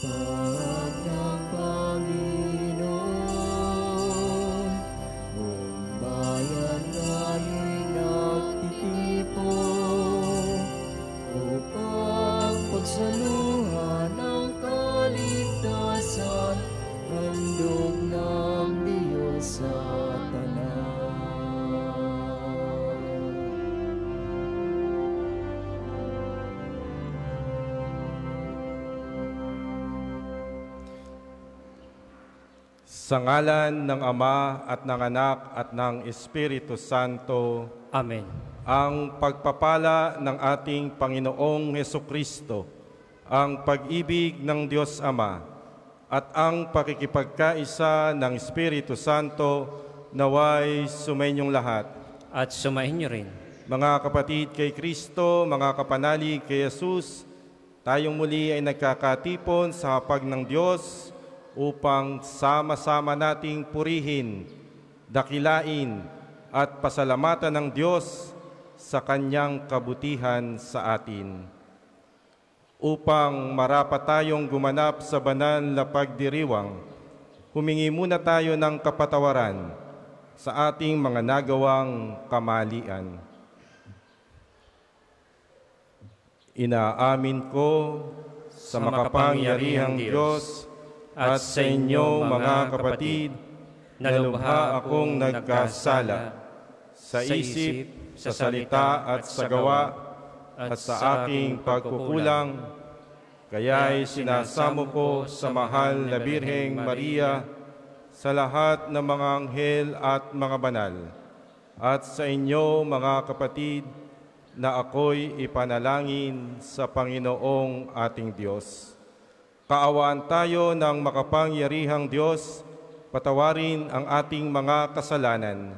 Pag ng Panginoon, buong bayan ay nagtitipon upang pagsaluhan ang kaligtasan, handog ng Diyos sa tanan. Sa ngalan ng Ama at ng Anak at ng Espiritu Santo. Amen. Ang pagpapala ng ating Panginoong Hesukristo, ang pag-ibig ng Diyos Ama, at ang pakikipagkaisa ng Espiritu Santo naway sumainyong lahat. At sumahin niyo rin. Mga kapatid kay Kristo, mga kapanalig kay Jesus, tayong muli ay nagkakatipon sa hapag ng Diyos upang sama-sama nating purihin, dakilain at pasalamatan ng Diyos sa Kanyang kabutihan sa atin. Upang marapat tayong gumanap sa banal na pagdiriwang, humingi muna tayo ng kapatawaran sa ating mga nagawang kamalian. Inaamin ko sa makapangyarihang Diyos at sa inyo, mga kapatid, na lubha akong nagkasala sa isip, sa salita at sa gawa, at sa aking pagkukulang. Kaya'y sinasamo ko sa mahal na Birheng Maria, sa lahat ng mga anghel at mga banal, at sa inyo, mga kapatid, na ako'y ipanalangin sa Panginoong ating Diyos. Kaawaan tayo ng makapangyarihang Diyos, patawarin ang ating mga kasalanan,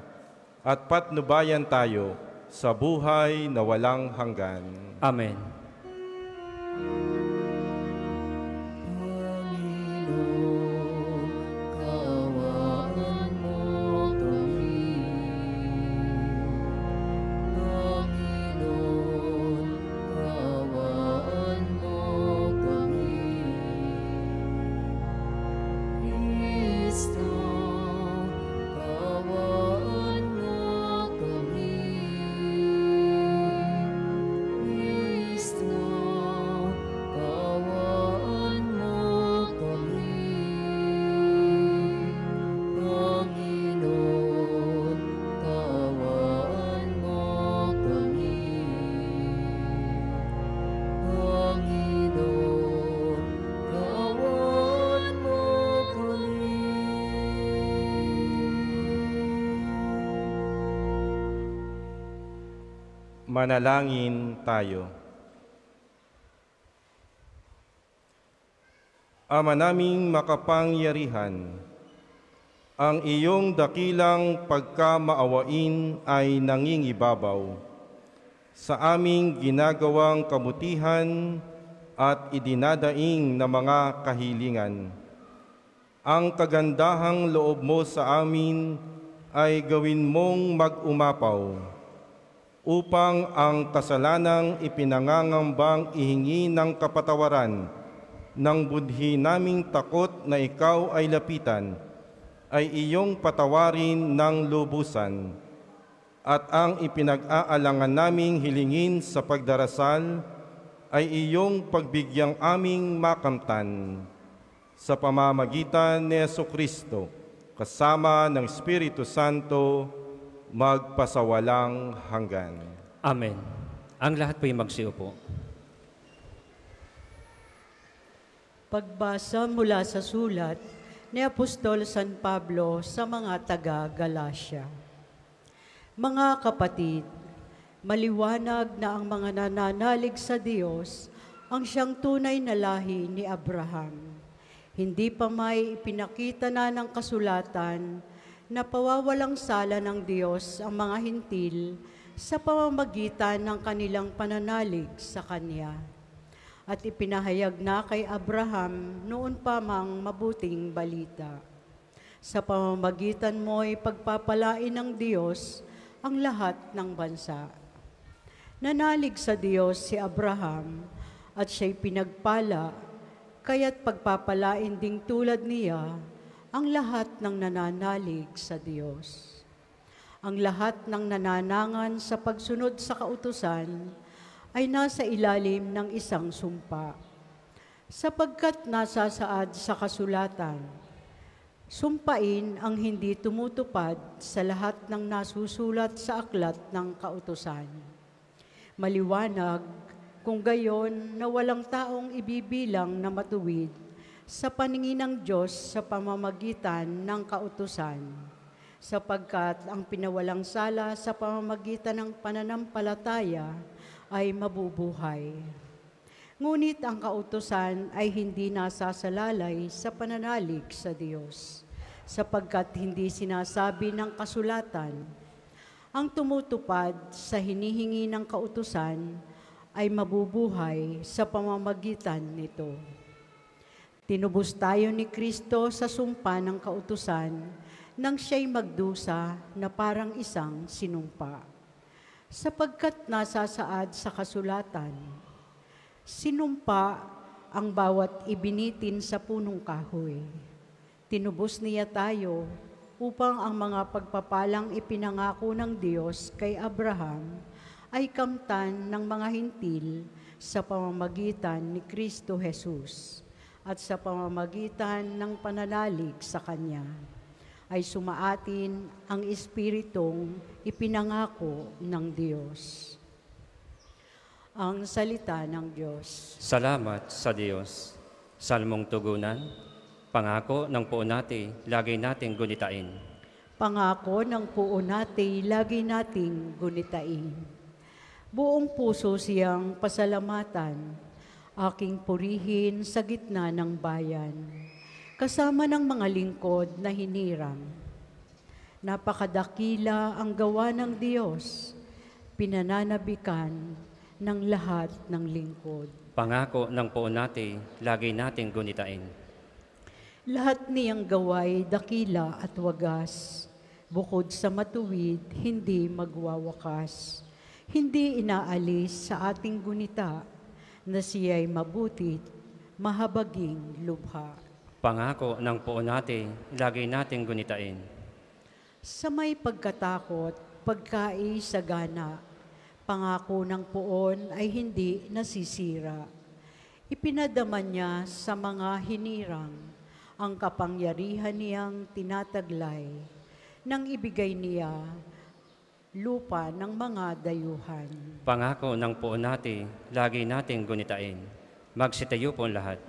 at patnubayan tayo sa buhay na walang hanggan. Amen. Panginoon, kaawaan mo kami. Panginoon, kaawaan mo kami. Kristo, kaawaan mo kami. Kristo, kaawaan mo kami. Panginoon, kaawaan mo kami. Panginoon, kaawaan mo kami. Manalangin tayo. Ama naming makapangyarihan, ang iyong dakilang pagkamaawain ay nangingibabaw sa aming ginagawang kabutihan at idinadaing na mga kahilingan. Ang kagandahang loob mo sa amin ay gawin mong mag-umapaw upang ang kasalanang ipinangangambang ihingi ng kapatawaran ng budhi naming takot na ikaw ay lapitan, ay iyong patawarin ng lubusan, at ang ipinag-aalangan naming hilingin sa pagdarasal ay iyong pagbigyang aming makamtan. Sa pamamagitan ni Jesucristo, kasama ng Espiritu Santo, magpasawalang hanggan. Amen. Ang lahat po'y magsiupo. Pagbasa mula sa sulat ni Apostol San Pablo sa mga taga-Galacia. Mga kapatid, maliwanag na ang mga nananalig sa Diyos ang siyang tunay na lahi ni Abraham. Hindi pa may ipinakita na ng kasulatan na pawawalang sala ng Diyos ang mga hintil sa pamamagitan ng kanilang pananalig sa Kanya. At ipinahayag na kay Abraham noon pa mang mabuting balita. Sa pamamagitan mo'y pagpapalain ng Diyos ang lahat ng bansa. Nanalig sa Diyos si Abraham at siya'y pinagpala kaya't pagpapalain ding tulad niya ang lahat ng nananalig sa Diyos. Ang lahat ng nananangan sa pagsunod sa kautusan ay nasa ilalim ng isang sumpa, sapagkat nasasaad sa kasulatan, sumpain ang hindi tumutupad sa lahat ng nasusulat sa aklat ng kautusan. Maliwanag kung gayon na walang taong ibibilang na matuwid sa paningin ng Diyos sa pamamagitan ng kautusan, sapagkat ang pinawalang sala sa pamamagitan ng pananampalataya ay mabubuhay. Ngunit ang kautusan ay hindi nasasalalay sa pananalig sa Diyos, sapagkat hindi sinasabi ng kasulatan, ang tumutupad sa hinihingi ng kautusan ay mabubuhay sa pamamagitan nito. Tinubos tayo ni Kristo sa sumpa ng kautusan nang siya'y magdusa na parang isang sinumpa. Sapagkat nasasaad sa kasulatan, sinumpa ang bawat ibinitin sa punong kahoy. Tinubos niya tayo upang ang mga pagpapalang ipinangako ng Diyos kay Abraham ay kamtan ng mga hintil sa pamamagitan ni Kristo Jesus at sa pamamagitan ng pananalig sa Kanya ay sumaatin ang Espiritong ipinangako ng Diyos. Ang salita ng Diyos. Salamat sa Diyos. Salmong tugunan, pangako ng puo natin, lagi nating gunitain. Pangako ng puo natin, lagi nating gunitain. Buong puso siyang pasalamatan, aking purihin sa gitna ng bayan, kasama ng mga lingkod na hinirang. Napakadakila ang gawa ng Diyos, pinananabikan ng lahat ng lingkod. Pangako ng puo natin, lagi nating gunitain. Lahat niyang gaway dakila at wagas, bukod sa matuwid, hindi magwawakas. Hindi inaalis sa ating gunita na siya'y mabutit, mahabaging lubha. Pangako ng puo natin, lagi nating gunitain. Sa may pagkatakot, pagkaisagana, pangako ng puon ay hindi nasisira. Ipinadama niya sa mga hinirang ang kapangyarihan niyang tinataglay nang ibigay niya lupa ng mga dayuhan. Pangako ng puo natin, lagi nating gunitain. Magsitayo po lahat.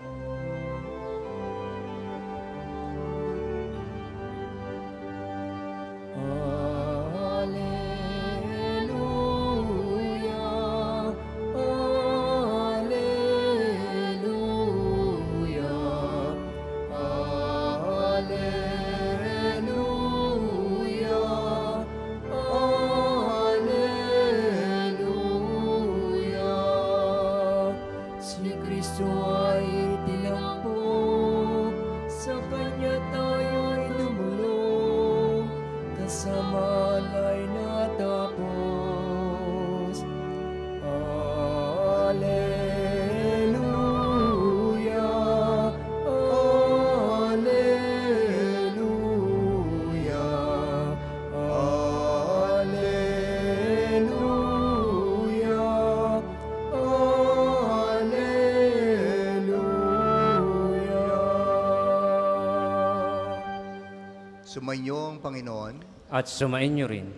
Sumainyo ang Panginoon. At sumainyo rin.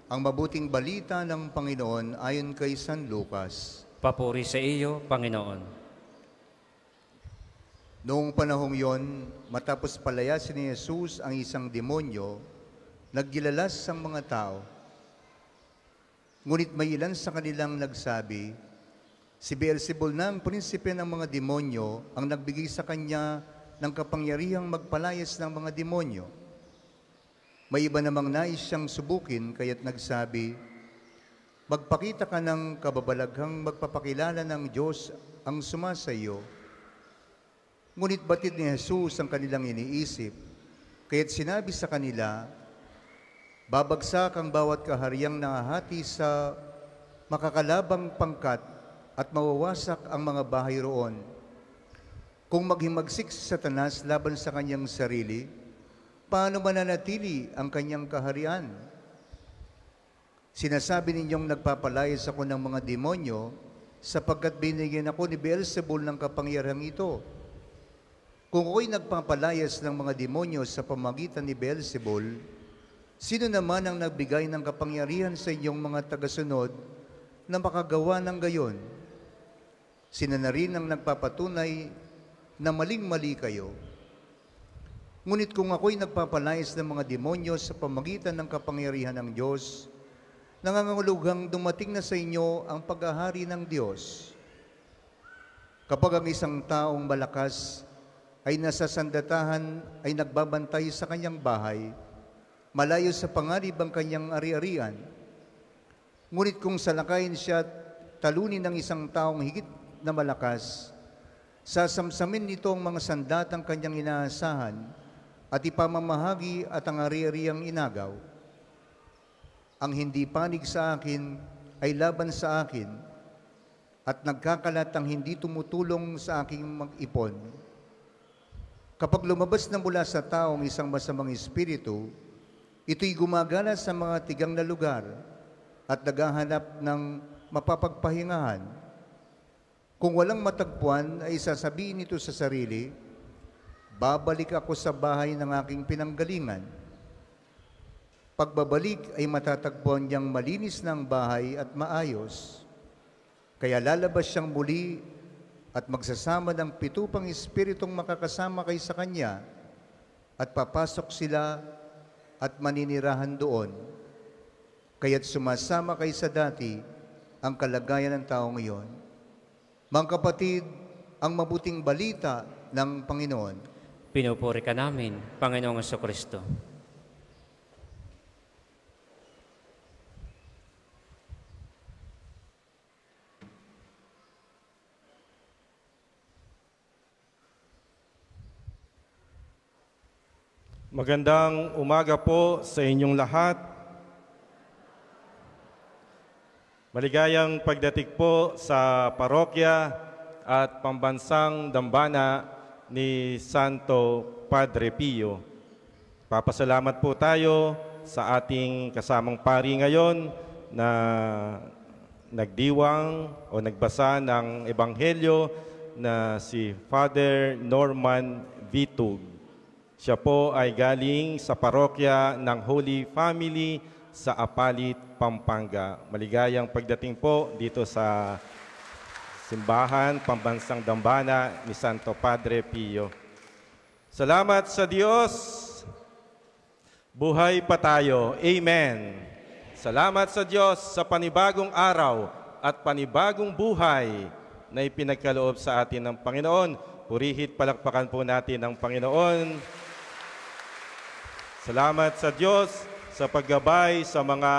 Ang mabuting balita ng Panginoon ayon kay San Lucas. Papuri sa iyo, Panginoon. Noong panahong yon, matapos palayasin ni Jesus ang isang demonyo, naggilalas ang mga tao. Ngunit may ilan sa kanilang nagsabi, si Beelzebul na ang prinsipe ng mga demonyo ang nagbigay sa kanya ng kapangyarihang magpalayas ng mga demonyo. May iba namang nais siyang subukin, kaya't nagsabi, magpakita ka ng kababalaghang magpapakilala ng Diyos ang sumasayo. Ngunit batid ni Jesus ang kanilang iniisip, kaya't sinabi sa kanila, babagsak ang bawat kahariang nangahati sa makakalabang pangkat at mawawasak ang mga bahay roon. Kung maghimagsik si Satanas laban sa kanyang sarili, paano mananatili ang kanyang kaharian? Sinasabi ninyong nagpapalayas ako ng mga demonyo sapagkat binigyan ako ni Beelzebul ng kapangyarihang ito. Kung ako'y nagpapalayas ng mga demonyo sa pamagitan ni Beelzebul, sino naman ang nagbigay ng kapangyarihan sa inyong mga tagasunod na makagawa ng gayon? Sino na rin ang nagpapatunay na maling-mali kayo? Ngunit kung ako'y nagpapalayas ng mga demonyo sa pamagitan ng kapangyarihan ng Diyos, nangangahulugang dumating na sa inyo ang paghahari ng Diyos. Kapag ang isang taong malakas ay nasa sandatahan ay nagbabantay sa kanyang bahay, malayo sa panganib ang kanyang ari-arian. Ngunit kung salakayin siya at talunin ng isang taong higit na malakas, sasamsamin nito ang mga sandatang kanyang inaasahan at ipamamahagi at ang ari-ariang inagaw. Ang hindi panig sa akin ay laban sa akin at nagkakalat ang hindi tumutulong sa aking mag-ipon. Kapag lumabas na mula sa taong isang masamang espiritu, ito'y gumagala sa mga tigang na lugar at naghahanap ng mapapagpahingahan. Kung walang matagpuan, ay sasabihin nito sa sarili, babalik ako sa bahay ng aking pinanggalingan. Pagbabalik ay matatagpuan niyang malinis ng bahay at maayos. Kaya lalabas siyang muli at magsasama ng 7 pang espiritong makakasama kay sa kanya at papasok sila at maninirahan doon. Kaya't sumasama kay sa dati ang kalagayan ng taong iyon. Mga kapatid, ang mabuting balita ng Panginoon. Pinupuri ka namin, Panginoong Jesucristo. Magandang umaga po sa inyong lahat. Maligayang pagdating po sa parokya at pambansang dambana ni Santo Padre Pio. Papasalamat po tayo sa ating kasamang pari ngayon na nagdiwang o nagbasa ng Ebanghelyo na si Father Norman Vitug. Siya po ay galing sa parokya ng Holy Family sa Apalit, Pampanga. Maligayang pagdating po dito sa simbahan, pambansang dambana ni Santo Padre Pio. Salamat sa Diyos. Buhay pa tayo. Amen. Salamat sa Diyos sa panibagong araw at panibagong buhay na ipinagkaloob sa atin ng Panginoon. Purihit palakpakan po natin ang Panginoon. Salamat sa Diyos sa paggabay sa mga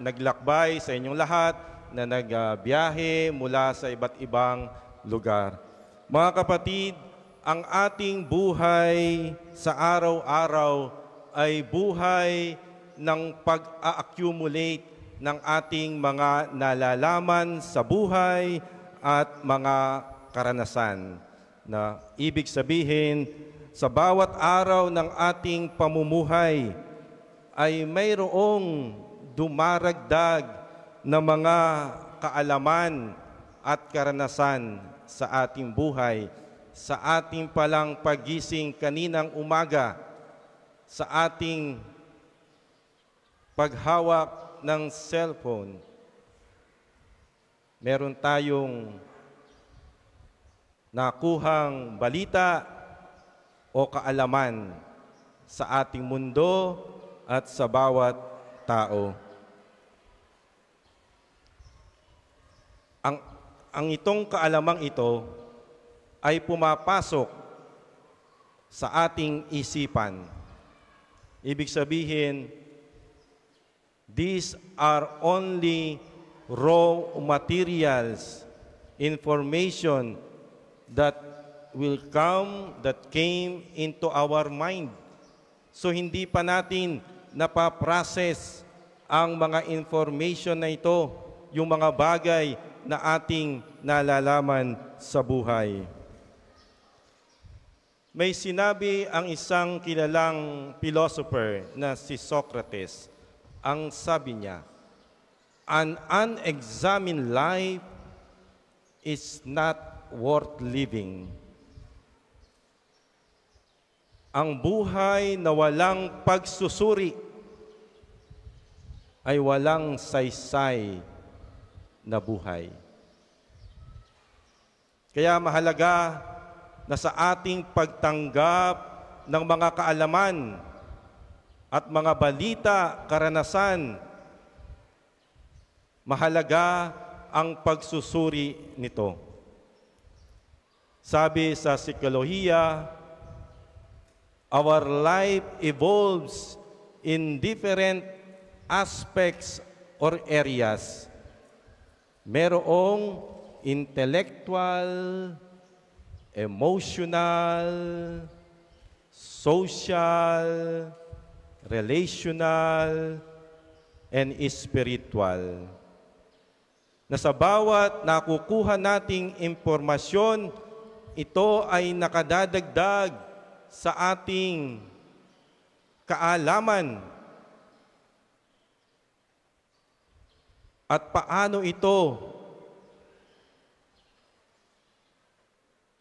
naglakbay sa inyong lahat na nagbiyahe mula sa iba't ibang lugar. Mga kapatid, ang ating buhay sa araw-araw ay buhay ng pag-a-accumulate ng ating mga nalalaman sa buhay at mga karanasan. Na ibig sabihin, sa bawat araw ng ating pamumuhay ay mayroong dumaragdag na mga kaalaman at karanasan sa ating buhay, sa ating palang pagising kaninang umaga, sa ating paghawak ng cellphone. Meron tayong nakuhang balita o kaalaman sa ating mundo at sa bawat tao. Ang itong kaalamang ito ay pumapasok sa ating isipan. Ibig sabihin, these are only raw materials, information that came into our mind. So hindi pa natin napaprocess ang mga information na ito, yung mga bagay na ating nalalaman sa buhay. May sinabi ang isang kilalang philosopher na si Socrates. Ang sabi niya, "An unexamined life is not worth living." Ang buhay na walang pagsusuri ay walang saysay na buhay. Kaya mahalaga na sa ating pagtanggap ng mga kaalaman at mga balita, karanasan, mahalaga ang pagsusuri nito. Sabi sa psikolohiya, our life evolves in different aspects or areas. Merong intellectual, emotional, social, relational, and spiritual. Na sa bawat nakukuha nating impormasyon, ito ay nakadadagdag sa ating kaalaman. At paano ito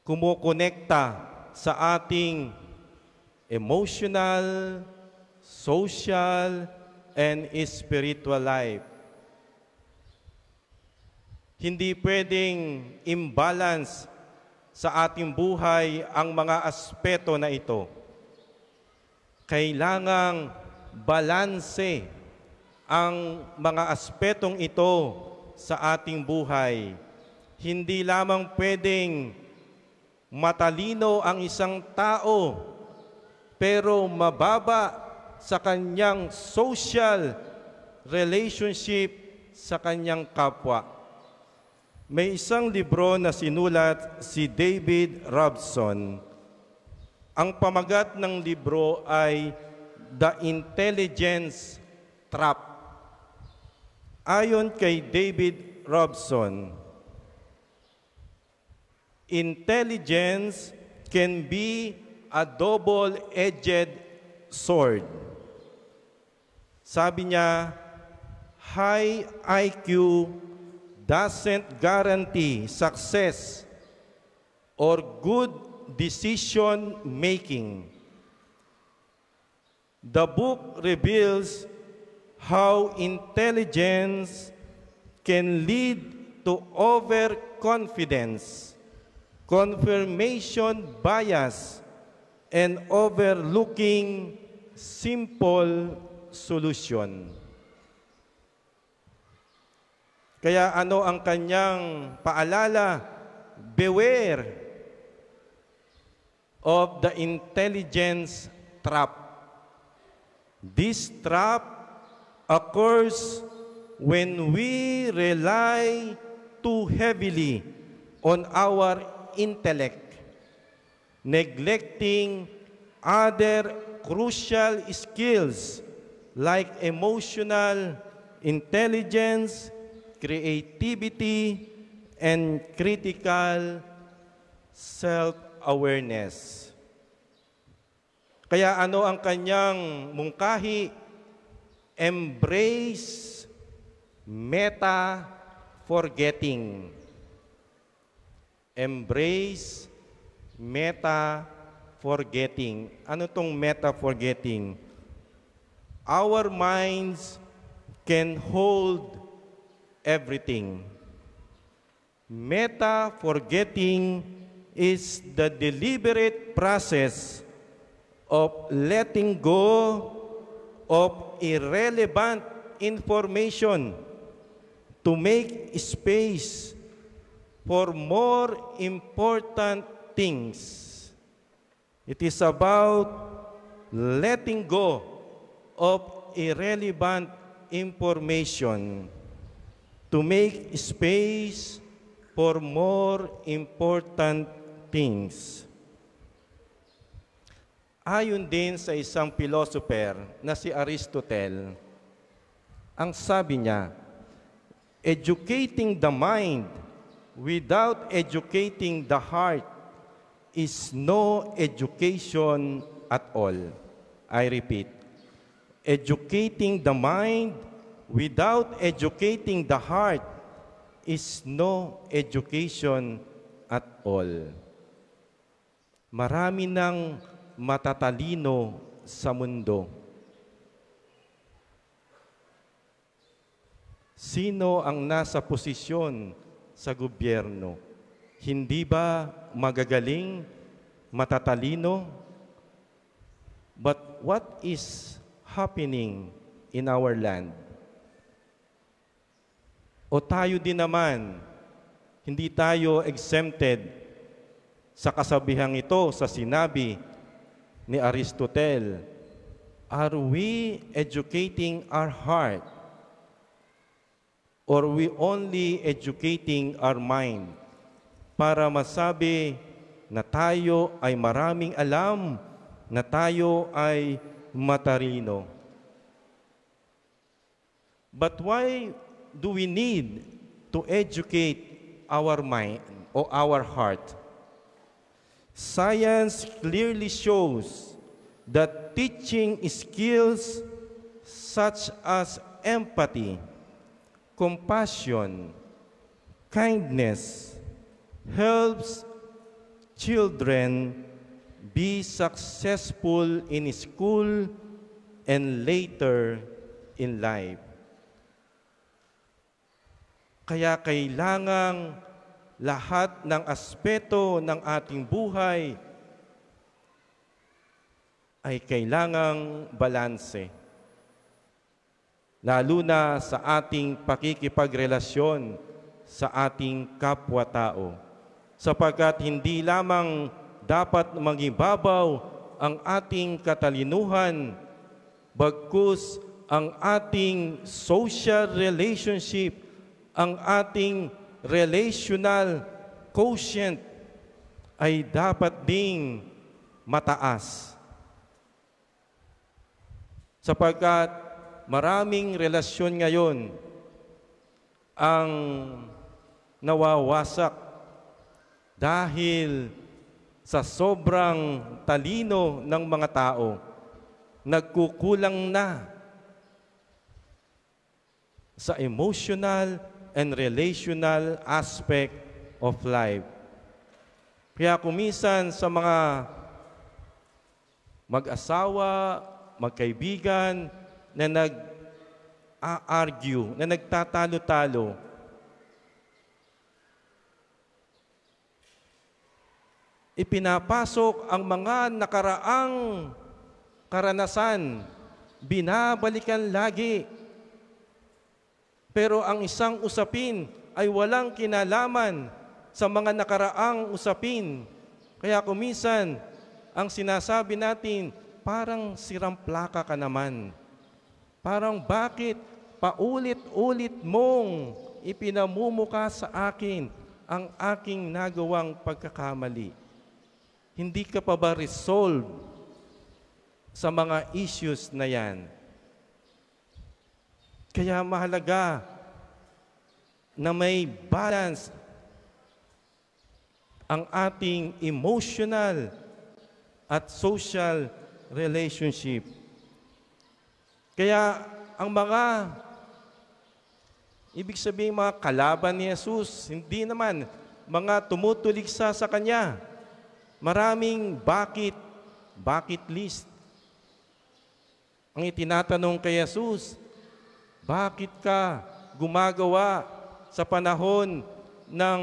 kumukonekta sa ating emotional, social, and spiritual life. Hindi pwedeng imbalance sa ating buhay ang mga aspeto na ito. Kailangang balanse ang mga aspetong ito sa ating buhay. Hindi lamang pwedeng matalino ang isang tao, pero mababa sa kanyang social relationship sa kanyang kapwa. May isang libro na sinulat si David Robson. Ang pamagat ng libro ay The Intelligence Trap. Ayon kay David Robson, intelligence can be a double-edged sword. Sabi niya, high IQ doesn't guarantee success or good decision-making. The book reveals how intelligence can lead to overconfidence, confirmation bias, and overlooking simple solution. Kaya ano ang kanyang paalala? Beware of the intelligence trap. This trap occurs when we rely too heavily on our intellect, neglecting other crucial skills like emotional intelligence, creativity, and critical self-awareness. Kaya ano ang kanyang mungkahi? Embrace meta-forgetting. Embrace meta-forgetting. Ano tong meta-forgetting? Our minds can hold everything. Meta-forgetting is the deliberate process of letting go of irrelevant information to make space for more important things. It is about letting go of irrelevant information to make space for more important things. Ayon din sa isang philosopher na si Aristotle, ang sabi niya, educating the mind without educating the heart is no education at all. I repeat, educating the mind without educating the heart is no education at all. Marami ng matatalino sa mundo. Sino ang nasa posisyon sa gobyerno? Hindi ba magagaling, matatalino? But what is happening in our land? O tayo din naman, hindi tayo exempted sa kasabihang ito sa sinabi ni Aristotle, are we educating our heart? Or we only educating our mind para masabi na tayo ay maraming alam, na tayo ay matalino? But why do we need to educate our mind or our heart? Science clearly shows that teaching skills such as empathy, compassion, kindness helps children be successful in school and later in life. Kaya kailangang lahat ng aspeto ng ating buhay ay kailangang balanse. Lalo na sa ating pakikipagrelasyon sa ating kapwa-tao. Sapagkat hindi lamang dapat mangibabaw ang ating katalinuhan, bagkus ang ating social relationship, ang ating relational quotient ay dapat ding mataas. Sapagkat maraming relasyon ngayon ang nawawasak dahil sa sobrang talino ng mga tao. Nagkukulang na sa emotional and relational aspect of life. Kaya kumisan sa mga mag-asawa, magkaibigan, na nag-argue, na nagtatalo-talo. Ipinapasok ang mga nakaraang karanasan, binabalikan lagi. Pero ang isang usapin ay walang kinalaman sa mga nakaraang usapin. Kaya kuminsan, ang sinasabi natin, parang siramplaka ka naman. Parang bakit paulit-ulit mong ipinamumuka sa akin ang aking nagawang pagkakamali? Hindi ka pa ba resolve sa mga issues na yan? Kaya mahalaga na may balance ang ating emotional at social relationship. Kaya ang mga, ibig sabihin mga kalaban ni Jesus, hindi naman mga tumutuligsa sa Kanya. Maraming bucket list. Ang itinatanong kay Jesus, bakit ka gumagawa sa panahon ng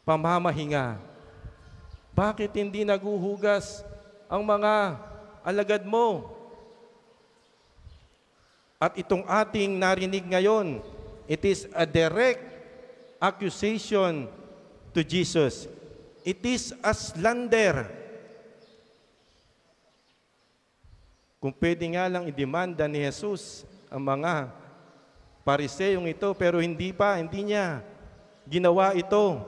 pamamahinga? Bakit hindi naguhugas ang mga alagad mo? At itong ating narinig ngayon, it is a direct accusation to Jesus. It is a slander. Kung pwede nga lang idemanda ni Jesus ang mga Pariseyong ito, pero hindi niya ginawa ito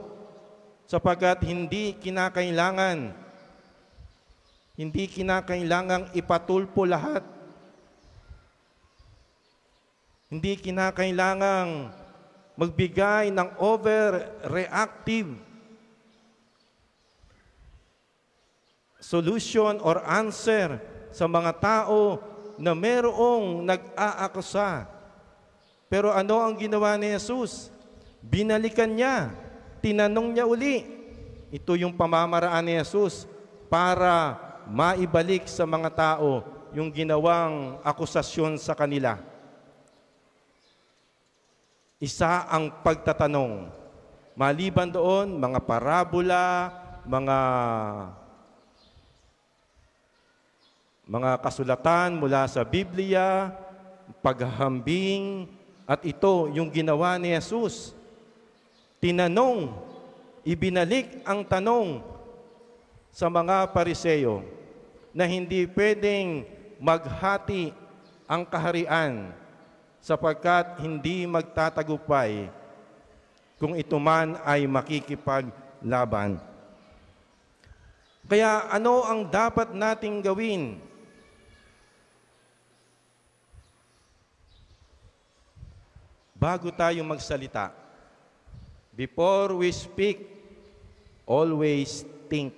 sapagkat hindi kinakailangang ipatulpo lahat. Hindi kinakailangang magbigay ng overreactive solution or answer sa mga tao na merong nag-aakusa. Pero ano ang ginawa ni Jesus? Binalikan niya, tinanong niya uli. Ito yung pamamaraan ni Jesus para maibalik sa mga tao yung ginawang akusasyon sa kanila. Isa ang pagtatanong. Maliban doon, mga parabola, mga kasulatan mula sa Biblia, paghahambing, at ito yung ginawa ni Jesus. Tinanong, ibinalik ang tanong sa mga Pariseo na hindi pwedeng maghati ang kaharian sapagkat hindi magtatagupay kung ito man ay makikipaglaban. Kaya ano ang dapat nating gawin? Bago tayo magsalita, before we speak, always think.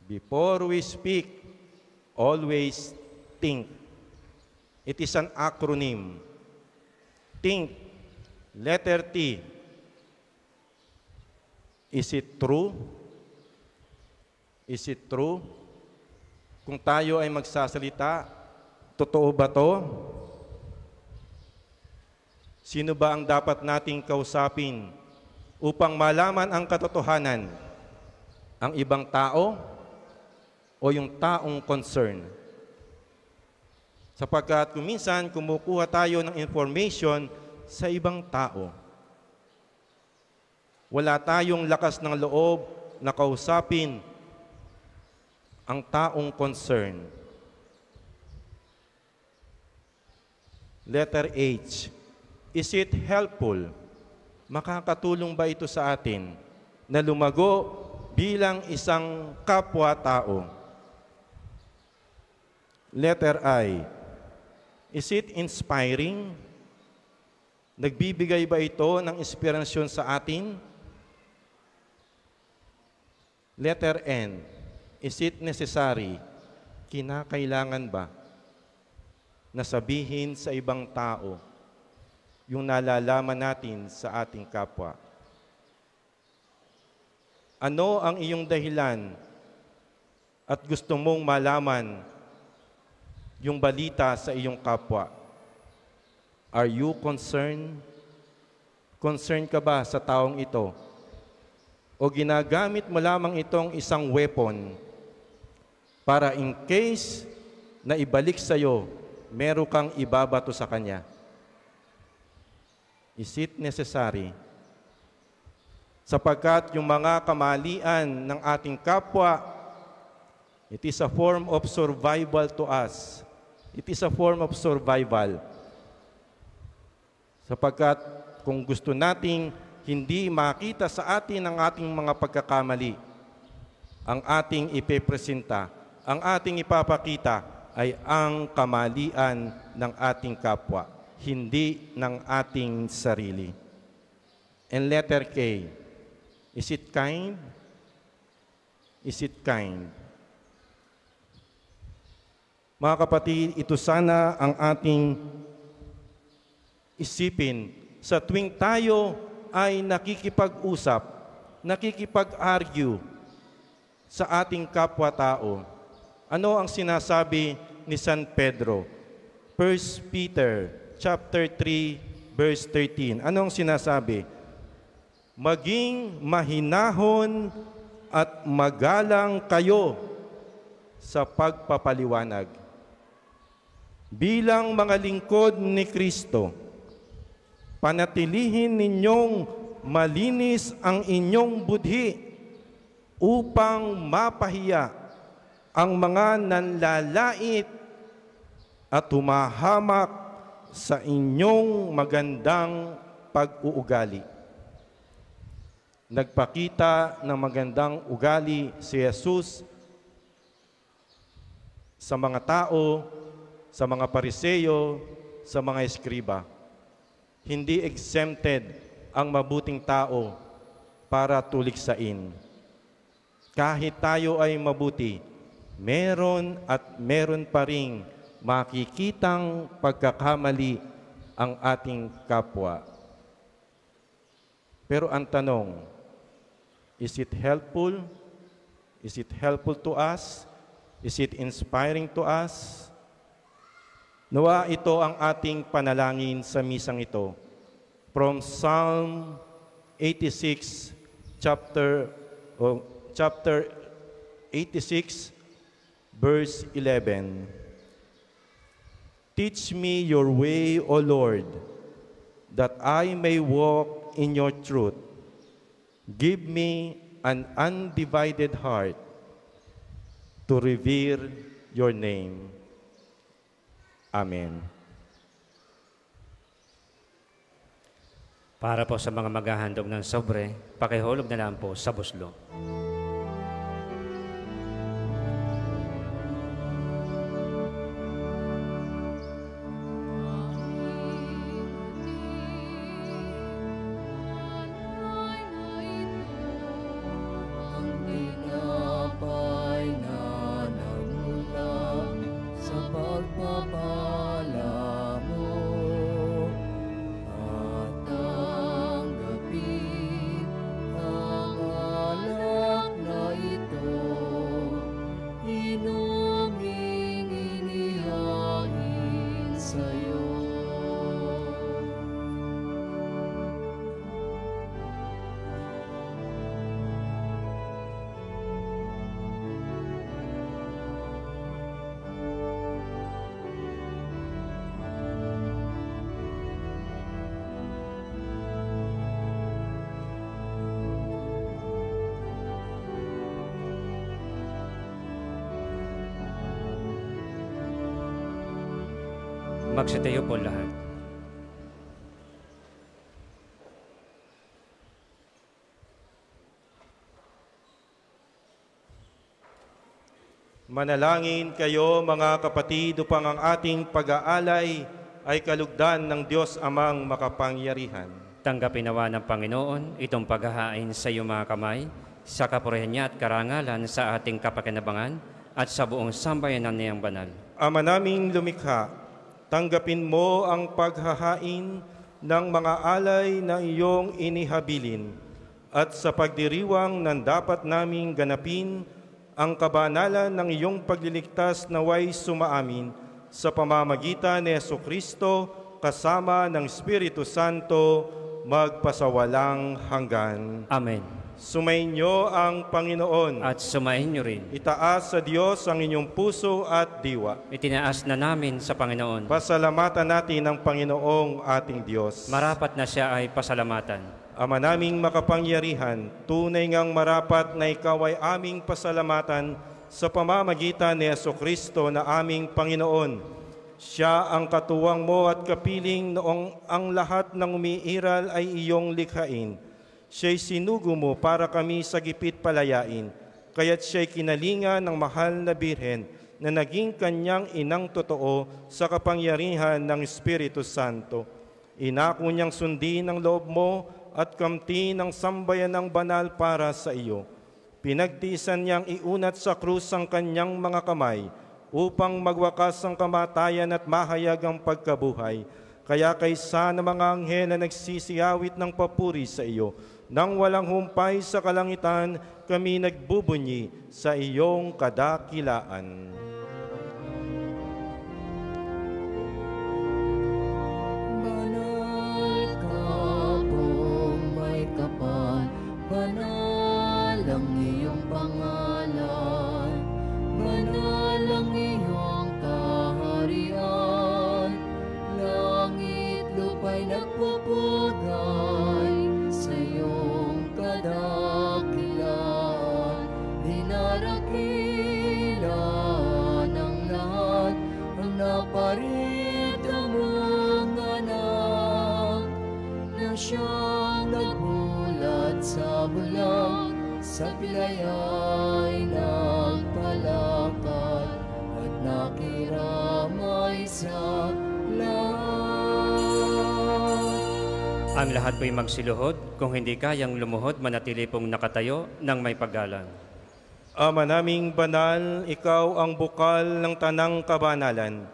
Before we speak, always think. It is an acronym. Think. Letter T. Is it true? Is it true? Kung tayo ay magsasalita, totoo ba to? Sino ba ang dapat nating kausapin upang malaman ang katotohanan? Ang ibang tao o yung taong concern? Sapagkat kung minsan kumukuha tayo ng information sa ibang tao, wala tayong lakas ng loob na kausapin ang taong concern. Letter H. Is it helpful? Makakatulong ba ito sa atin na lumago bilang isang kapwa-tao? Letter I. Is it inspiring? Nagbibigay ba ito ng inspirasyon sa atin? Letter N. Is it necessary? Kinakailangan ba na sabihin sa ibang tao yung nalalaman natin sa ating kapwa? Ano ang iyong dahilan at gusto mong malaman yung balita sa iyong kapwa? Are you concerned? Concerned ka ba sa taong ito? O ginagamit mo lamang itong isang weapon para in case na ibalik sa iyo, meron kang ibabato sa kanya? Is it necessary? Sapagkat yung mga kamalian ng ating kapwa, it is a form of survival to us. It is a form of survival. Sapagkat kung gusto nating hindi makita sa atin ang ating mga pagkakamali, ang ating ipepresenta, ang ating ipapakita ay ang kamalian ng ating kapwa, hindi ng ating sarili. And letter K, is it kind? Is it kind? Mga kapatid, ito sana ang ating isipin sa tuwing tayo ay nakikipag-usap, nakikipag-argue sa ating kapwa-tao. Ano ang sinasabi ni San Pedro? 1 Peter chapter 3 verse 13. Ano ang sinasabi? Maging mahinahon at magalang kayo sa pagpapaliwanag. Bilang mga lingkod ni Kristo, panatilihin ninyong malinis ang inyong budhi upang mapahiya ang mga nanlalait at humahamak sa inyong magandang pag-uugali. Nagpakita ng magandang ugali si Jesus sa mga tao, sa mga Pariseo, sa mga eskriba. Hindi exempted ang mabuting tao para tuliksain. Kahit tayo ay mabuti, meron at meron pa ring makikitang pagkakamali ang ating kapwa. Pero ang tanong, is it helpful? Is it helpful to us? Is it inspiring to us? Nawa ito ang ating panalangin sa misang ito. From Psalm 86, chapter 86, verse 11. Teach me your way, O Lord, that I may walk in your truth. Give me an undivided heart to revere your name. Amen. Para po sa mga maghahandog ng sobre, pakihulog na lang po sa buslo. Tinapay na nagmula sa pagpapala mo at tanggapin ang alak na ito, inuming inihain sa'yo. Magsitayo po lahat. Manalangin kayo mga kapatid upang ang ating pag-aalay ay kalugdan ng Diyos Amang makapangyarihan. Tanggapin nawa ng Panginoon itong paghahain sa iyong mga kamay, sa kapurihan niya at karangalan sa ating kapakinabangan at sa buong sambayanan niyang banal. Ama naming lumikha, tanggapin mo ang paghahain ng mga alay na iyong inihabilin at sa pagdiriwang ng dapat naming ganapin ang kabanalan ng iyong pagliligtas naway sumaamin sa pamamagitan ni Jesucristo kasama ng Espiritu Santo magpasawalang hanggan. Amen. Sumainyo ang Panginoon. At sumain niyo rin. Itaas sa Diyos ang inyong puso at diwa. Itinaas na namin sa Panginoon. Pasalamatan natin ang Panginoong ating Diyos. Marapat na siya ay pasalamatan. Ama naming makapangyarihan, tunay ngang marapat na ikaw ay aming pasalamatan sa pamamagitan ni Jesucristo na aming Panginoon. Siya ang katuwang mo at kapiling noong ang lahat ng umiiral ay iyong likhain. Siya'y sinugo mo para kami sa gipit palayain, kaya't siya'y kinalinga ng mahal na Birhen na naging kanyang inang totoo sa kapangyarihan ng Espiritu Santo. Inako niyang sundin ang loob mo at kamti ng sambayan ng banal para sa iyo. Pinagtiisan niyang iunat sa krus ang kanyang mga kamay upang magwakas ang kamatayan at mahayag ang pagkabuhay. Kaya kaysa ng mga anghel na nagsisiyawit ng papuri sa iyo, nang walang humpay sa kalangitan, kami nagbubunyi sa iyong kadakilaan. Banal ka pong may kapal, banal ang iyong pangalan, banal ang iyong kaharian, langit lupa'y nagpupugay sa iyong kadakilaan, dinarakilan ng lahat ang naparito mong anak, na siyang nagmulat sa bulag, sa pilaya'y nagpalakad at nakiramay sa lahat. Ang lahat po'y magsiluhod, kung hindi kayang lumuhod, manatili pong nakatayo ng may paggalang. Ama naming banal, ikaw ang bukal ng tanang kabanalan.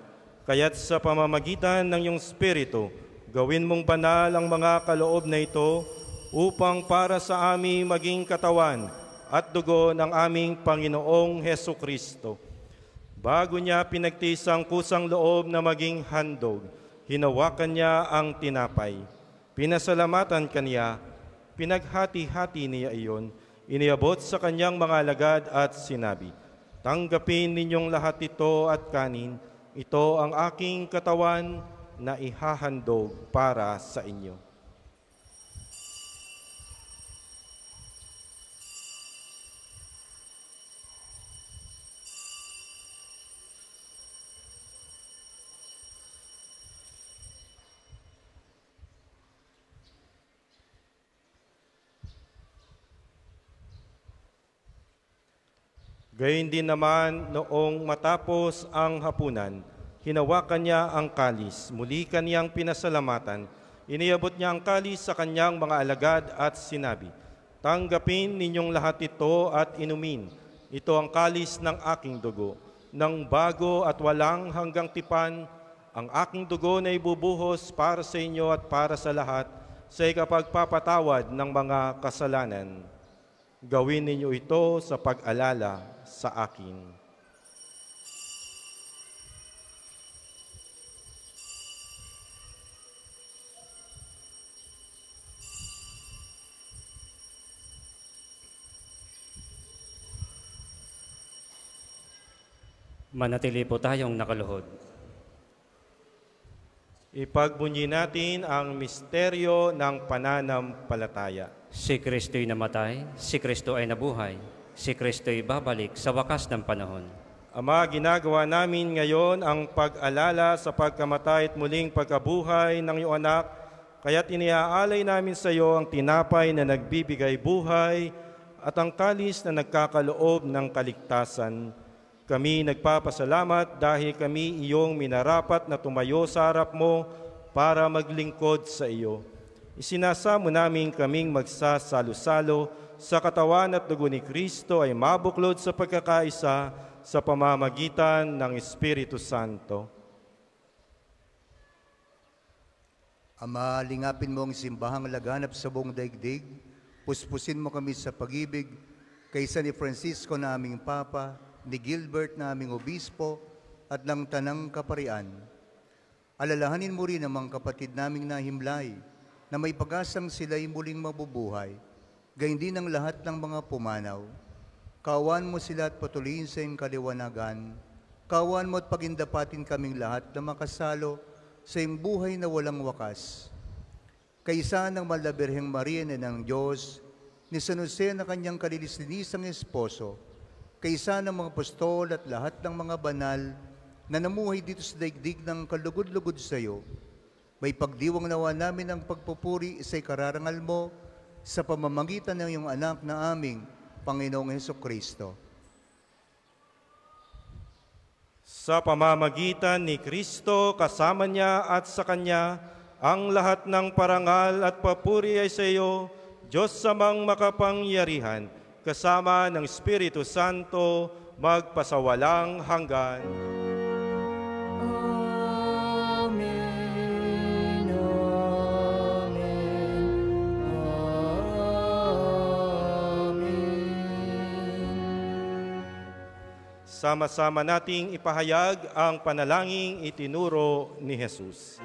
Kaya't sa pamamagitan ng iyong Espiritu, gawin mong banal ang mga kaloob na ito upang para sa aming maging katawan at dugo ng aming Panginoong Heso Kristo. Bago niya pinagtiis ang kusang loob na maging handog, hinawakan niya ang tinapay. Pinasalamatan kaniya, pinaghati-hati niya iyon, iniabot sa kanyang mga alagad at sinabi, "Tanggapin ninyong lahat ito at kanin, ito ang aking katawan na ihahandog para sa inyo." Gayun din naman noong matapos ang hapunan, hinawakan niya ang kalis, muli kaniyang pinasalamatan, iniabot niya ang kalis sa kanyang mga alagad at sinabi, "Tanggapin ninyong lahat ito at inumin. Ito ang kalis ng aking dugo, ng bago at walang hanggang tipan, ang aking dugo na ibubuhos para sa inyo at para sa lahat sa ikapagpapatawad ng mga kasalanan. Gawin ninyo ito sa pag-alala sa akin." Manatili po tayong nakaluhod. Ipagbunyi natin ang misteryo ng pananampalataya. Si Kristo'y namatay, si Kristo ay nabuhay, si Kristo'y babalik sa wakas ng panahon. Ama, ginagawa namin ngayon ang pag-alala sa pagkamatay at muling pagkabuhay ng iyong anak, kaya't iniaalay namin sa iyo ang tinapay na nagbibigay buhay at ang kalis na nagkakaloob ng kaligtasan. Kami nagpapasalamat dahil kami iyong minarapat na tumayo sa harap mo para maglingkod sa iyo. Isinasamo namin kaming magsasalo-salo sa katawan at dugo ni Kristo ay mabuklod sa pagkakaisa sa pamamagitan ng Espiritu Santo. Ama, lingapin mo ang simbahang laganap sa buong daigdig. Puspusin mo kami sa pag-ibig kaysa ni Francisco na aming Papa, ni Gilbert na aming Obispo, at ng Tanang Kaparian. Alalahanin mo rin ang mga kapatid naming nahimlay na may pag-asang sila'y muling mabubuhay, gayon din ang lahat ng mga pumanaw. Kaawaan mo sila at patuloyin sa iyong kaliwanagan. Kaawaan mo at pagindapatin kaming lahat na makasalo sa iyong buhay na walang wakas. Kaisa ng Mahal na Birheng Maria na ng Diyos, ni San Jose na kanyang kalilinis-linisang esposo, kaisa ng mga apostol at lahat ng mga banal na namuhay dito sa daigdig ng kalugod-lugod sa iyo, may pagdiwang nawa namin ang pagpupuri sa ikararangal mo sa pamamagitan ng iyong anak na aming Panginoong Hesukristo. Sa pamamagitan ni Kristo, kasama niya at sa Kanya, ang lahat ng parangal at papuri ay sa iyo, Diyos samang makapangyarihan, kasama ng Espiritu Santo, magpasawalang hanggan. Amen. Amen. Amen. Sama-sama nating ipahayag ang panalangin itinuro ni Jesus.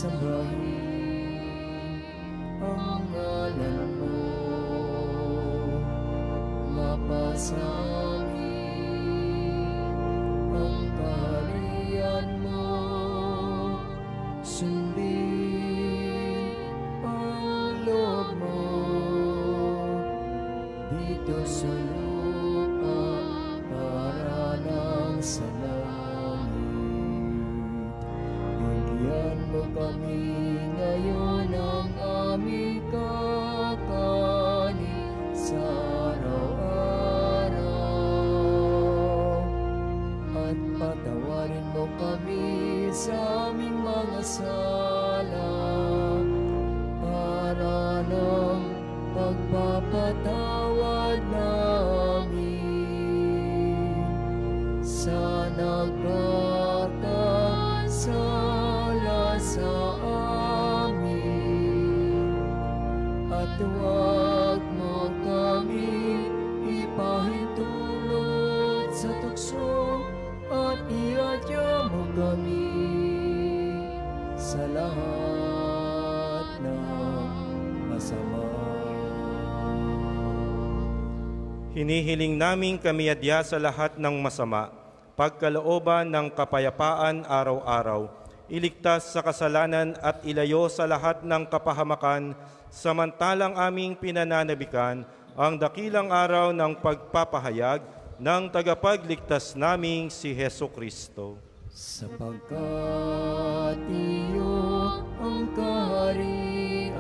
Sambahin ang ngalan mo, mapasangin ang kaharian mo, sundin ang loob mo, dito sa lupa para lang sa bigyan mo kami ngayon ang aming kakanin sa araw-araw. At Hinihiling naming kamiadya sa lahat ng masama, pagkalooban ng kapayapaan araw-araw, iligtas sa kasalanan at ilayo sa lahat ng kapahamakan, samantalang aming pinananabikan ang dakilang araw ng pagpapahayag ng tagapagligtas naming si Heso Kristo. Sapagkat iyo ang kaharian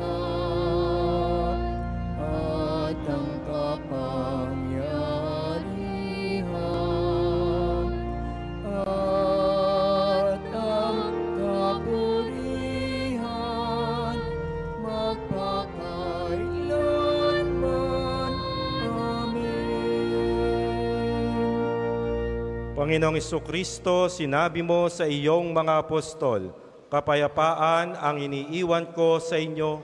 at ang kapangyarihan at ang kapurihan magpakailanman. Amen. Panginoong Jesucristo, sinabi mo sa iyong mga apostol, kapayapaan ang iniiwan ko sa inyo,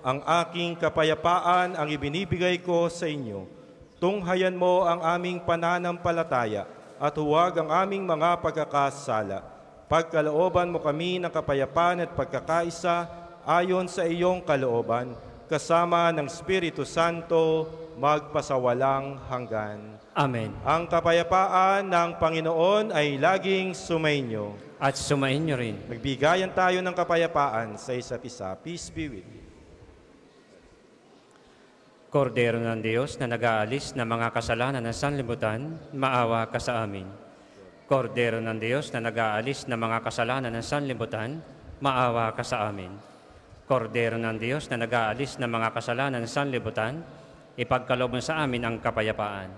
ang aking kapayapaan ang ibinibigay ko sa inyo. Tunghayan mo ang aming pananampalataya at huwag ang aming mga pagkakasala. Pagkalooban mo kami ng kapayapaan at pagkakaisa ayon sa iyong kalooban, kasama ng Espiritu Santo, magpasawalang hanggan. Amen. Ang kapayapaan ng Panginoon ay laging sumainyo. At sumainyo rin. Magbigayan tayo ng kapayapaan sa isa't isa. Peace be with you. Kordero ng Diyos na nag-aalis ng mga kasalanan ng sanlibutan, maawa ka sa amin. Kordero ng Diyos na nag-aalis ng mga kasalanan ng sanlibutan, maawa ka sa amin. Kordero ng Diyos na nag-aalis ng mga kasalanan ng sanlibutan, ipagkaloob mo sa amin ang kapayapaan.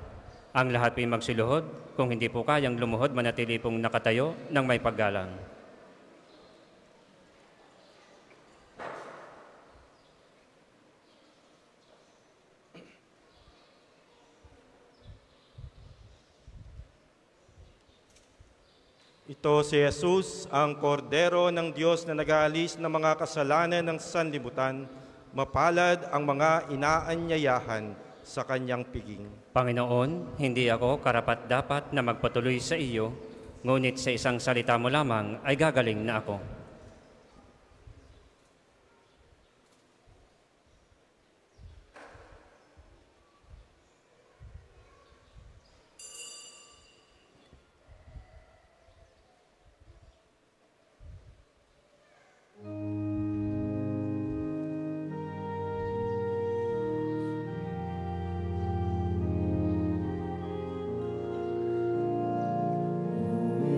Ang lahat po'y magsiluhod, kung hindi po kayang lumuhod, manatili pong nakatayo ng may paggalang. Ito si Jesus, ang kordero ng Diyos na nag-aalis ng mga kasalanan ng sanlibutan. Mapalad ang mga inaanyayahan sa kanyang piging. Panginoon, hindi ako karapat-dapat na magpatuloy sa iyo, ngunit sa isang salita mo lamang ay gagaling na ako.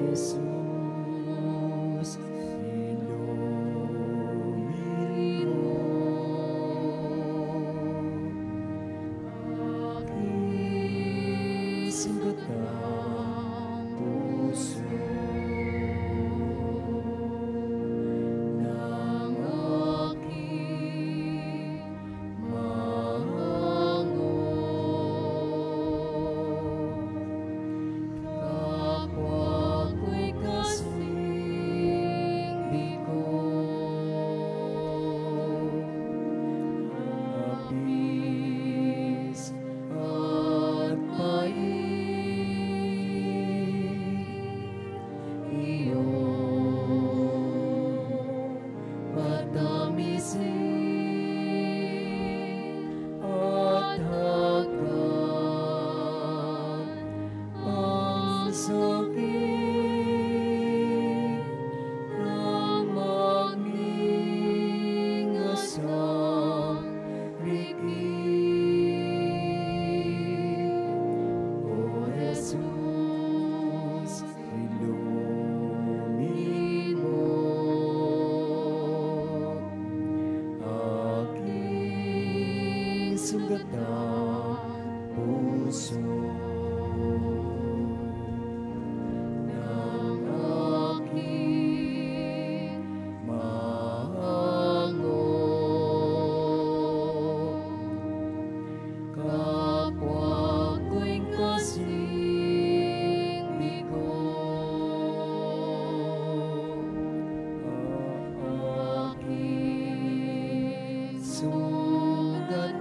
Jesus, ilumin mo aking singgatang puso ng aking mango. Kapwa ko'y kasing bigo, hapis at pait, iyong patamisin at hagkan ang sakit ng maging asang rigid. O Jesus, ilumin mo aking sugatang puso ng aking mango. Kapwa ko'y kasing bigo, aking sugatan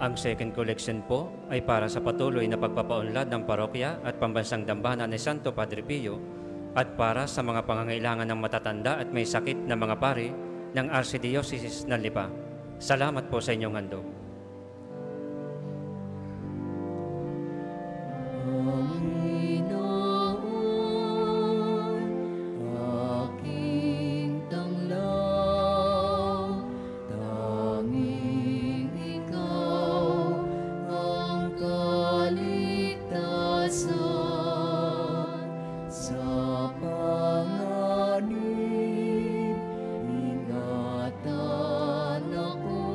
Ang second collection po ay para sa patuloy na pagpapaunlad ng parokya at pambansang dambana ni Santo Padre Pio at para sa mga pangangailangan ng matatanda at may sakit na mga pari ng Archdiocese ng Lipa. Salamat po sa inyong handog. Panginoon, aking tanglaw, tanging Ikaw ang kaligtasan. Sa panganib, ingatan ako,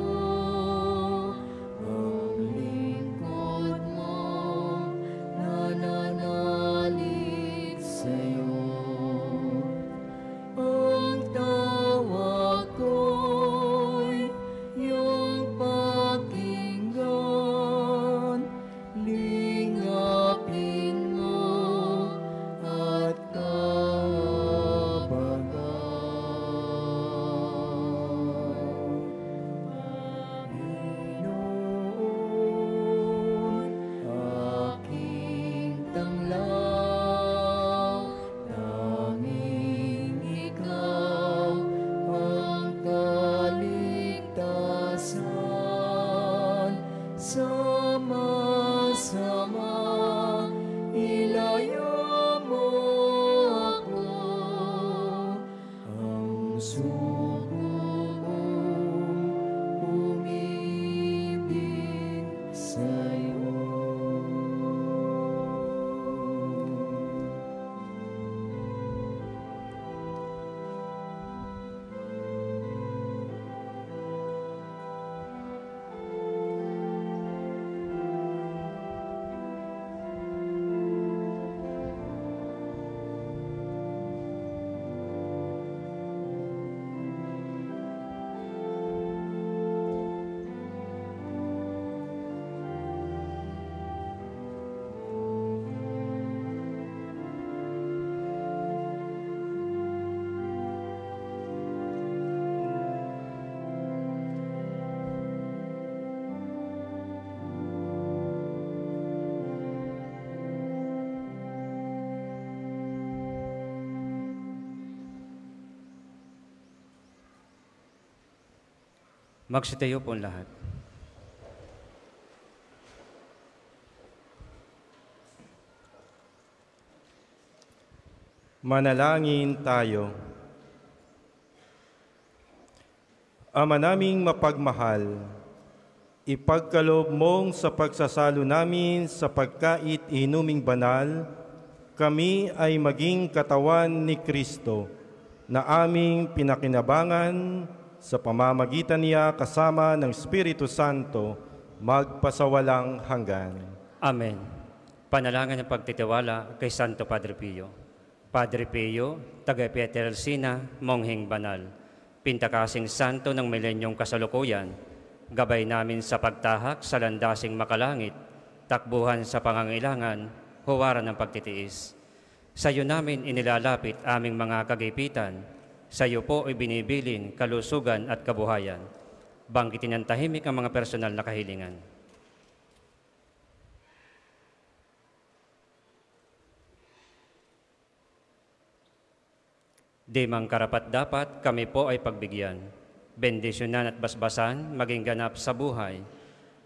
ang lingkod mo, nananalig sa'yo. Ang tawag ko'y iyong pakinggan, lingapin mo at kahabagan. Panginoon, aking tanglaw, tanging Ikaw ang kaligtasan. Sama-sama, ilayo mo ako, ang sugo kong umibig sa'yo. Magsitayo po ang lahat. Manalangin tayo. Ama naming mapagmahal, ipagkaloob mong sa pagsasalo namin sa pagkait inuming banal, kami ay maging katawan ni Kristo na aming pinakinabangan sa pamamagitan niya kasama ng Espiritu Santo magpasawalang hanggan. Amen. Panalangin ng pagtitiwala kay Santo Padre Pio. Padre Pio, taga Pietrelcina, mongheng banal, pintakasing santo ng milenyong kasalukuyan, gabay namin sa pagtahak sa landasing makalangit, takbuhan sa pangangailangan, huwaran ng pagtitiis. Sa iyo namin inilalapit aming mga kagipitan, sa iyo po ay binibilin kalusugan at kabuhayan. Banggitin ng tahimik ang mga personal na kahilingan. Di mang karapat-dapat, kami po ay pagbigyan. Bendisyonan at basbasan, maging ganap sa buhay.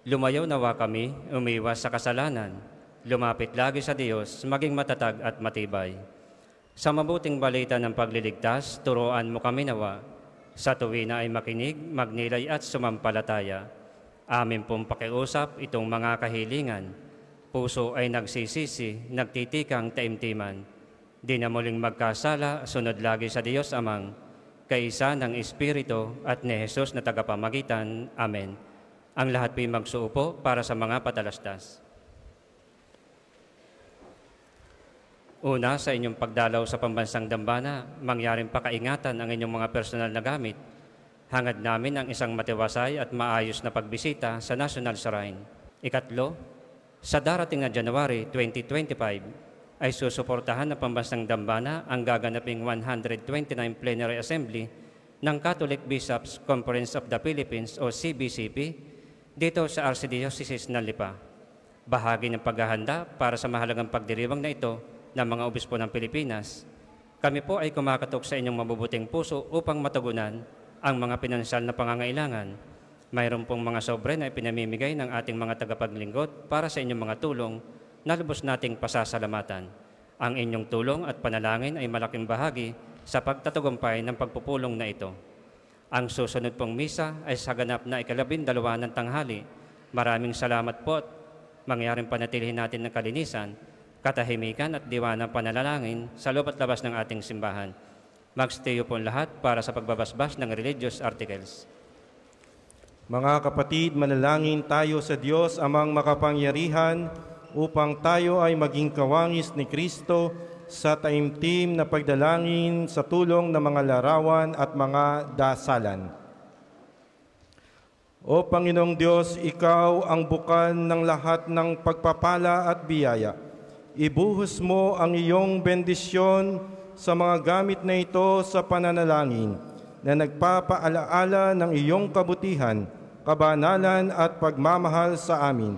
Lumayo nawa kami, umiwas sa kasalanan. Lumapit lagi sa Diyos, maging matatag at matibay. Sa mabuting balita ng pagliligtas, turuan mo kami nawa. Sa tuwina ay makinig, magnilay at sumampalataya. Amin pong pakiusap itong mga kahilingan. Puso ay nagsisisi, nagtitikang taimtiman. Di na muling magkasala, sunod lagi sa Diyos Amang, kaisa ng Espiritu at ni Jesus na tagapamagitan. Amen. Ang lahat po'y magsuupo para sa mga patalastas. Una, sa inyong pagdalaw sa pambansang dambana, mangyaring pakaingatan ang inyong mga personal na gamit. Hangad namin ang isang matiwasay at maayos na pagbisita sa National Shrine. Ikatlo, sa darating na January 2025, ay susuportahan ng pambansang dambana ang gaganaping 129 Plenary Assembly ng Catholic Bishops' Conference of the Philippines o CBCP dito sa Archdiocese ng Lipa. Bahagi ng paghahanda para sa mahalagang pagdiriwang na ito ng mga obispo ng Pilipinas. Kami po ay kumakatok sa inyong mabubuting puso upang matugunan ang mga pinansyal na pangangailangan. Mayroon pong mga sobre na ipinamimigay ng ating mga tagapaglingkod para sa inyong mga tulong na lubos nating pasasalamatan. Ang inyong tulong at panalangin ay malaking bahagi sa pagtatagumpay ng pagpupulong na ito. Ang susunod pong misa ay sa ganap na 12 ng tanghali. Maraming salamat po at mangyaring panatilihin natin ng kalinisan, katahimikan at diwa ng panalangin sa loob at labas ng ating simbahan. Magsteyo po lahat para sa pagbabasbas ng religious articles. Mga kapatid, manalangin tayo sa Diyos amang makapangyarihan upang tayo ay maging kawangis ni Kristo sa taimtim na pagdalangin sa tulong ng mga larawan at mga dasalan. O Panginoong Diyos, Ikaw ang bukan ng lahat ng pagpapala at biyaya. Ibuhos mo ang iyong bendisyon sa mga gamit na ito sa pananalangin na nagpapaalaala ng iyong kabutihan, kabanalan at pagmamahal sa amin,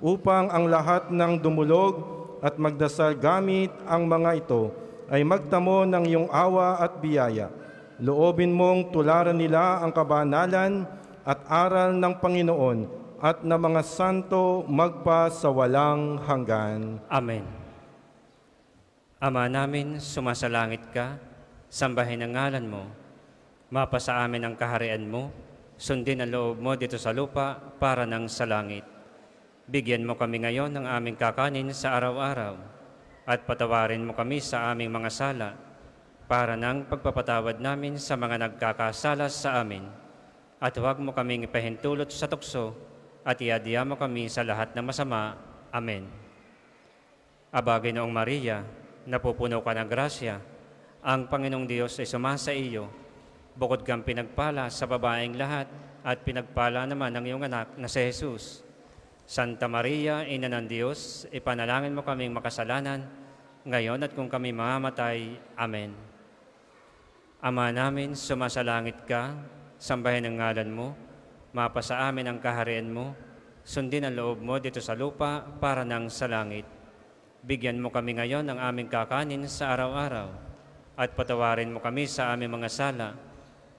upang ang lahat ng dumulog at magdasal gamit ang mga ito ay magtamo ng iyong awa at biyaya. Loobin mong tularan nila ang kabanalan at aral ng Panginoon at ng mga santo magpa sa walang hanggan. Amen. Ama namin, sumasalangit ka, sambahin ang ngalan mo, mapasa amin ang kaharian mo, sundin ang loob mo dito sa lupa para nang sa langit. Bigyan mo kami ngayon ng aming kakanin sa araw-araw at patawarin mo kami sa aming mga sala para nang pagpapatawad namin sa mga nagkakasala sa amin. At huwag mo kaming ipahintulot sa tukso at iadya mo kami sa lahat ng masama. Amen. Aba, Ginoong Maria, napupuno ka ng grasya, ang Panginoong Diyos ay sumasa iyo. Bukod kang pinagpala sa babaeng lahat at pinagpala naman ng iyong anak na si Jesus. Santa Maria, Ina ng Diyos, ipanalangin mo kaming makasalanan, ngayon at kung kami mamamatay. Amen. Ama namin, sumasalangit ka, sambahin ang ngalan mo, mapasa amin ang kaharian mo, sundin ang loob mo dito sa lupa para nang sa langit. Bigyan mo kami ngayon ng aming kakanin sa araw-araw at patawarin mo kami sa aming mga sala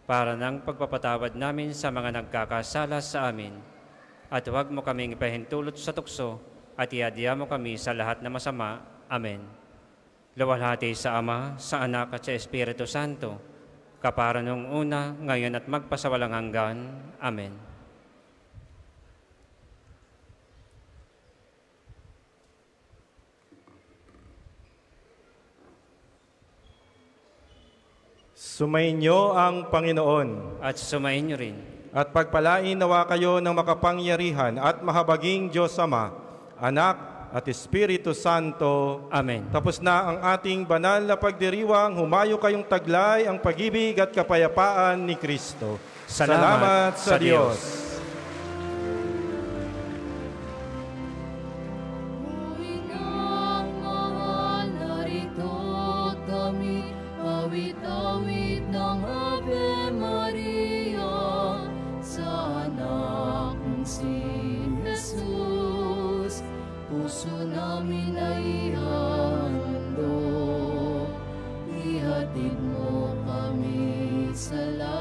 para nang pagpapatawad namin sa mga nagkakasala sa amin. At huwag mo kaming ipahintulot sa tukso at iadya mo kami sa lahat na masama. Amen. Luwalhati sa Ama, sa Anak at sa Espiritu Santo, kapara nung una, ngayon at magpasawalang hanggan. Amen. Sumainyo ang Panginoon. At sumain niyo rin. At pagpalain nawa kayo ng makapangyarihan at mahabaging Diyos Ama, Anak at Espiritu Santo. Amen. Tapos na ang ating banal na pagdiriwang, humayo kayong taglay ang pag-ibig at kapayapaan ni Kristo. Salamat sa Diyos. Inang mahal, narito kami, awit-awit ng Ave Maria, sa anak mong si Jesus. Puso namin ay handog, ihatid mo kami sa langit.